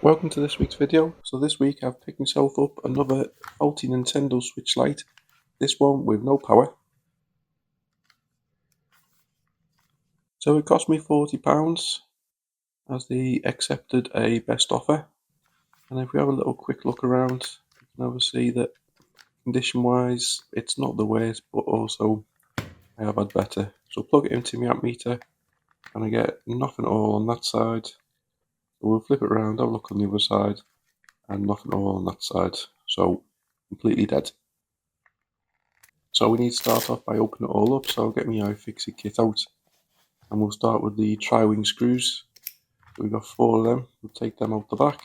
Welcome to this week's video. So this week I've picked myself up another faulty Nintendo Switch Lite, this one with no power. So it cost me £40 as they accepted a best offer. And if we have a little quick look around, you can obviously see that condition wise it's not the worst, but also I have had better. So plug it into my amp meter and I get nothing at all on that side. So we'll flip it around, have a look on the other side, and nothing at all on that side. So completely dead. So we need to start off by opening it all up, so I'll get my iFixit kit out and we'll start with the tri-wing screws. So we've got 4 of them, we'll take them out the back.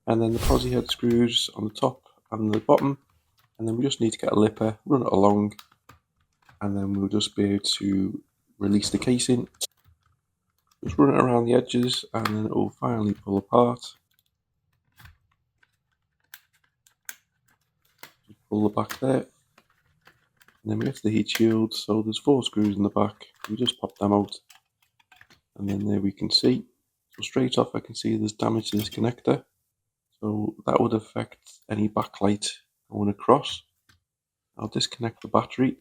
And then the posi head screws on the top and the bottom, and then we just need to get a lipper, run it along, and then we'll just be able to release the casing. Just run it around the edges and then it will finally pull apart. Just pull the back there. And then we get to the heat shield, so there's 4 screws in the back, we just pop them out, and then there we can see. So straight off I can see there's damage to this connector, so that would affect any backlight going across. I'll disconnect the battery,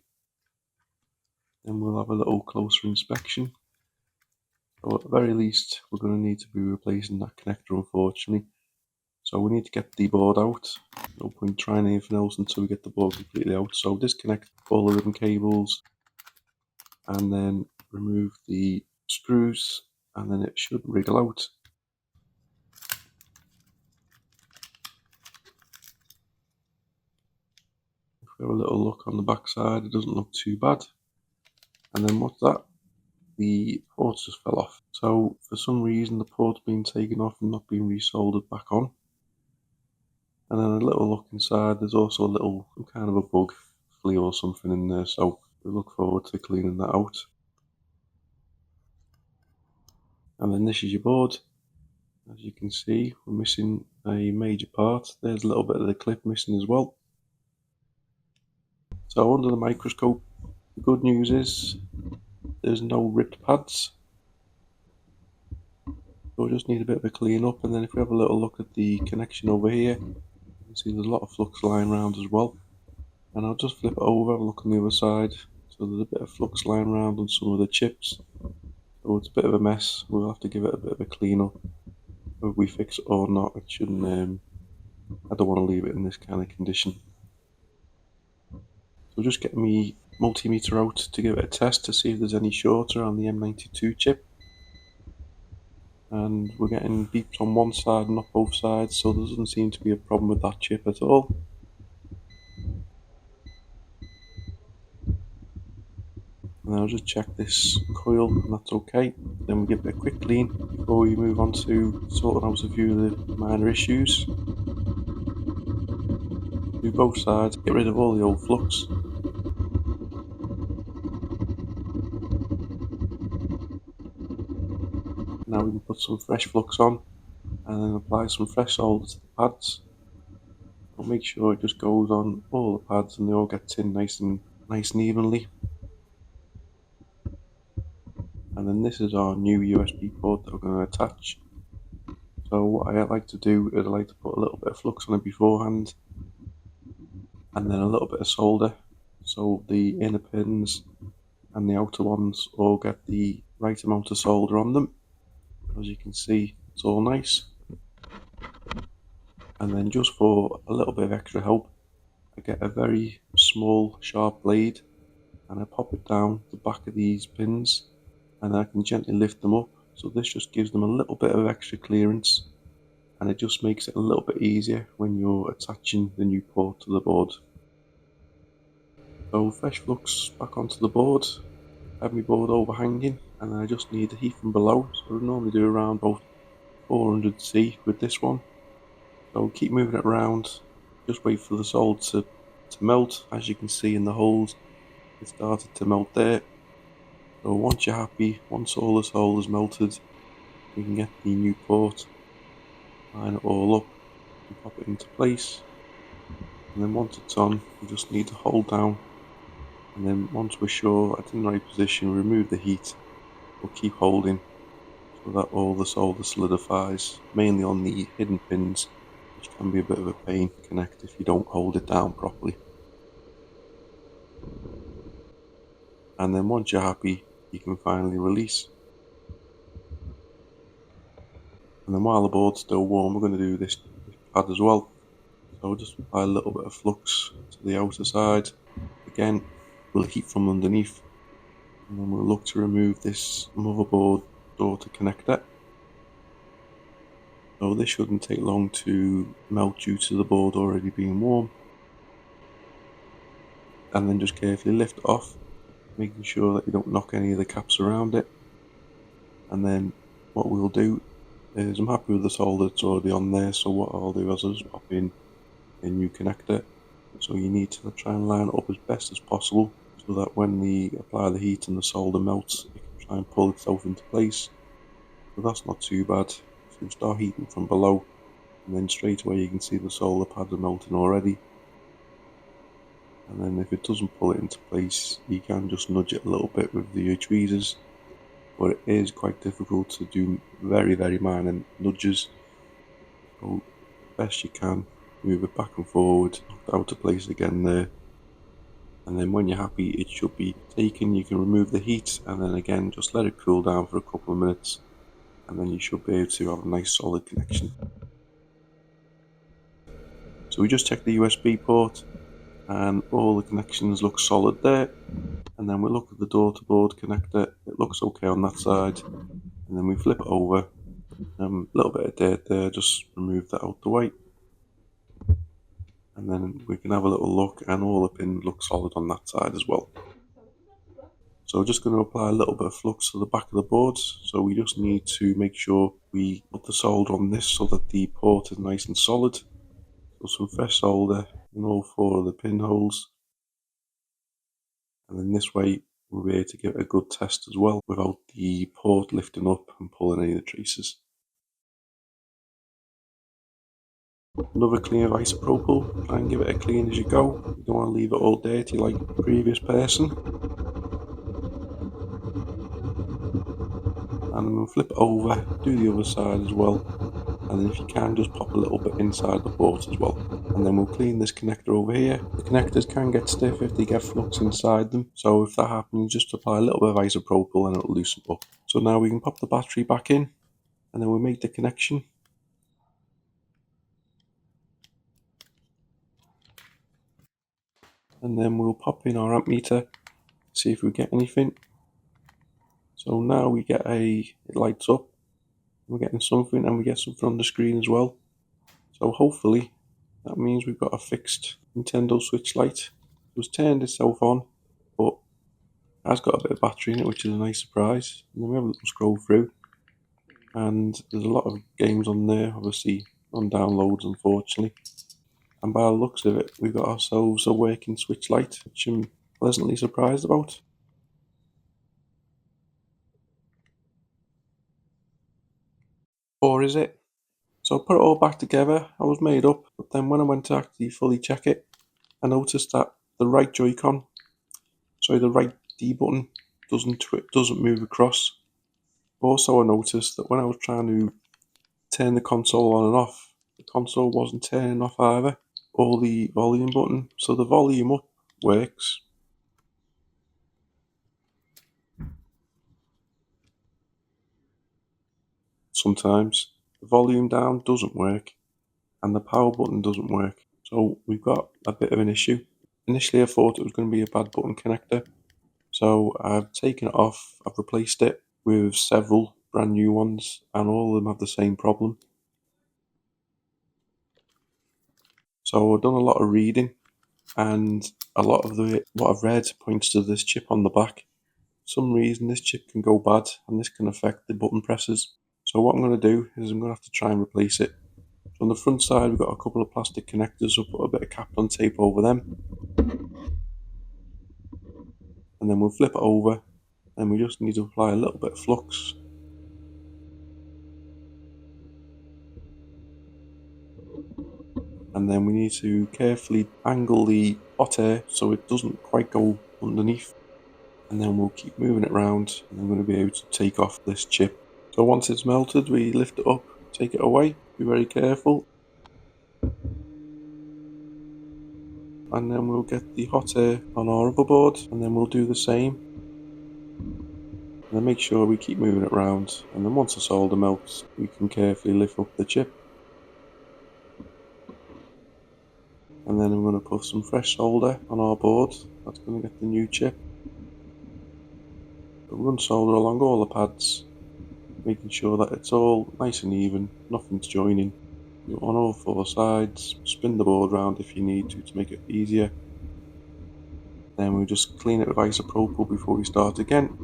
then we'll have a little closer inspection. So at the very least we're going to need to be replacing that connector, unfortunately. So we need to get the board out. No point trying anything else until we get the board completely out. So disconnect all the ribbon cables and then remove the screws, and then it should wriggle out. If we have a little look on the back side, it doesn't look too bad. And then what's that? The ports just fell off. So for some reason the port's been taken off and not been resoldered back on. And then a little look inside, there's also some kind of a bug, flea or something in there, so we look forward to cleaning that out. And then this is your board. As you can see, we're missing a major part. There's a little bit of the clip missing as well. So under the microscope, the good news is there's no ripped pads. So we just need a bit of a clean up, and then if we have a little look at the connection over here, you can see there's a lot of flux lying around as well. And I'll just flip it over, have a look on the other side. So there's a bit of flux lying around on some of the chips. So it's a bit of a mess. We'll have to give it a bit of a clean up. Whether we fix it or not, it shouldn't. I don't want to leave it in this kind of condition. So just get me multimeter out to give it a test to see if there's any shorter on the M92 chip. And we're getting beeps on one side, not both sides, so there doesn't seem to be a problem with that chip at all. And I'll just check this coil, and that's okay. Then we'll give it a quick clean before we move on to sorting out a few of the minor issues. Do both sides, get rid of all the old flux. Now we can put some fresh flux on and then apply some fresh solder to the pads. I'll make sure it just goes on all the pads and they all get in nice and evenly. And then this is our new USB port that we're going to attach. So what I like to do is I like to put a little bit of flux on it beforehand, and then a little bit of solder, so the inner pins and the outer ones all get the right amount of solder on them. As you can see, it's all nice. And then just for a little bit of extra help, I get a very small sharp blade and I pop it down the back of these pins, and I can gently lift them up. So this just gives them a little bit of extra clearance, and it just makes it a little bit easier when you're attaching the new port to the board. So fresh flux back onto the board, I have my board overhanging, and I just need the heat from below. So I normally do around about 400 C with this one. So keep moving it around, just wait for the solder to melt. As you can see in the holes, it started to melt there. So once you're happy, once all the solder is melted, we can get the new port, line it all up and pop it into place. And then once it's on, we just need to hold down, and then once we're sure it's in the right position, remove the heat. We'll keep holding, so that all the solder solidifies, mainly on the hidden pins, which can be a bit of a pain to connect if you don't hold it down properly. And then once you're happy, you can finally release. And then while the board's still warm, we're going to do this pad as well. So just apply a little bit of flux to the outer side. Again, we'll heat from underneath, and then we'll look to remove this motherboard daughter connector. So this shouldn't take long to melt due to the board already being warm. And then just carefully lift it off, making sure that you don't knock any of the caps around it. And then what we'll do is, I'm happy with the solder that's already on there, so what I'll do is I'll just pop in a new connector. So you need to try and line it up as best as possible, so that when we apply the heat and the solder melts, it can try and pull itself into place. So that's not too bad. So you start heating from below, and then straight away you can see the solder pads are melting already. And then if it doesn't pull it into place, you can just nudge it a little bit with the tweezers, but it is quite difficult to do very minor nudges. So best you can, move it back and forward, knock it out of place again there. And then when you're happy, it should be taken. You can remove the heat, and then again just let it cool down for a couple of minutes, and then you should be able to have a nice solid connection. So we just checked the USB port, and all the connections look solid there. And then we look at the daughter board connector, it looks okay on that side. And then we flip it over, a little bit of dirt there, just remove that out the way. And then we can have a little look, and all the pins look solid on that side as well. So we're just going to apply a little bit of flux to the back of the boards. So we just need to make sure we put the solder on this so that the port is nice and solid. So some fresh solder in all 4 of the pinholes. And then this way we'll be able to give it a good test as well without the port lifting up and pulling any of the traces. Another clean of isopropyl, try and give it a clean as you go. You don't want to leave it all dirty like the previous person. And then we'll flip it over, do the other side as well. And then if you can, just pop a little bit inside the port as well. And then we'll clean this connector over here. The connectors can get stiff if they get flux inside them. So if that happens, just apply a little bit of isopropyl and it'll loosen up. So now we can pop the battery back in, and then we'll make the connection. And then we'll pop in our ammeter, see if we get anything. So now we get it lights up, we're getting something, and we get something on the screen as well. So hopefully that means we've got a fixed Nintendo Switch Lite. It was turned itself on, but it has got a bit of battery in it, which is a nice surprise. And then we have a little scroll through, and there's a lot of games on there, obviously on downloads unfortunately. And by the looks of it, we've got ourselves a working Switch Lite, which I'm pleasantly surprised about. Or is it? So I put it all back together, I was made up, but then when I went to actually fully check it, I noticed that the right Joy-Con, the right D button doesn't move across. Also I noticed that when I was trying to turn the console on and off, the console wasn't turning off either, or the volume button. So the volume up works, sometimes the volume down doesn't work, and the power button doesn't work. So we've got a bit of an issue. Initially I thought it was going to be a bad button connector, so I've taken it off, I've replaced it with several brand new ones, and all of them have the same problem. So I've done a lot of reading, and a lot of what I've read points to this chip on the back. For some reason this chip can go bad, and this can affect the button presses. So what I'm going to do is I'm going to have to try and replace it. So on the front side we've got a couple of plastic connectors, I'll put a bit of Kapton tape over them, and then we'll flip it over, and we just need to apply a little bit of flux. And then we need to carefully angle the hot air so it doesn't quite go underneath. And then we'll keep moving it around, and I'm going to be able to take off this chip. So once it's melted, we lift it up, take it away, be very careful. And then we'll get the hot air on our other board, and then we'll do the same. And then make sure we keep moving it around, and then once the solder melts, we can carefully lift up the chip. And then I'm going to put some fresh solder on our board. That's going to get the new chip. But run solder along all the pads, making sure that it's all nice and even, nothing's joining. On all four sides, spin the board round if you need to make it easier. Then we'll just clean it with isopropyl before we start again.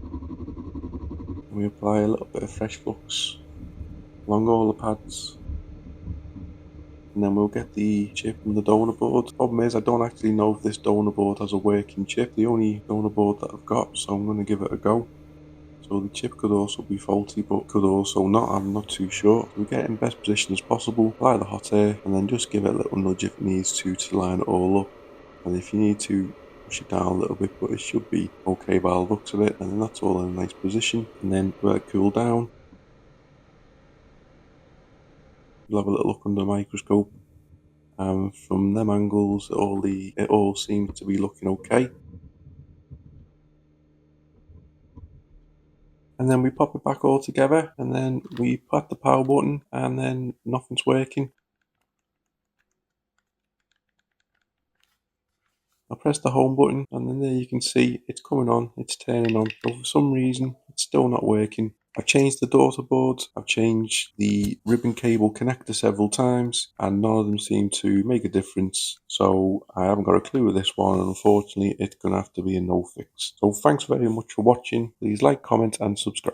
And we apply a little bit of fresh flux along all the pads. And then we'll get the chip from the donor board. Problem is, I don't actually know if this donor board has a working chip. The only donor board that I've got, so I'm going to give it a go. So the chip could also be faulty, but could also not, I'm not too sure. We get it in best position as possible, apply the hot air, and then just give it a little nudge if it needs to line it all up. And if you need to, push it down a little bit, but it should be okay by the looks of it. And then that's all in a nice position. And then let it cool down. You'll have a little look under the microscope. And from them angles, it all seems to be looking okay. And then we pop it back all together, and then we pat the power button, and then nothing's working. I press the home button, and then there you can see it's coming on, it's turning on, but for some reason it's still not working. I've changed the daughter boards, I've changed the ribbon cable connector several times, and none of them seem to make a difference. So I haven't got a clue with this one, and unfortunately it's going to have to be a no fix. So thanks very much for watching. Please like, comment and subscribe.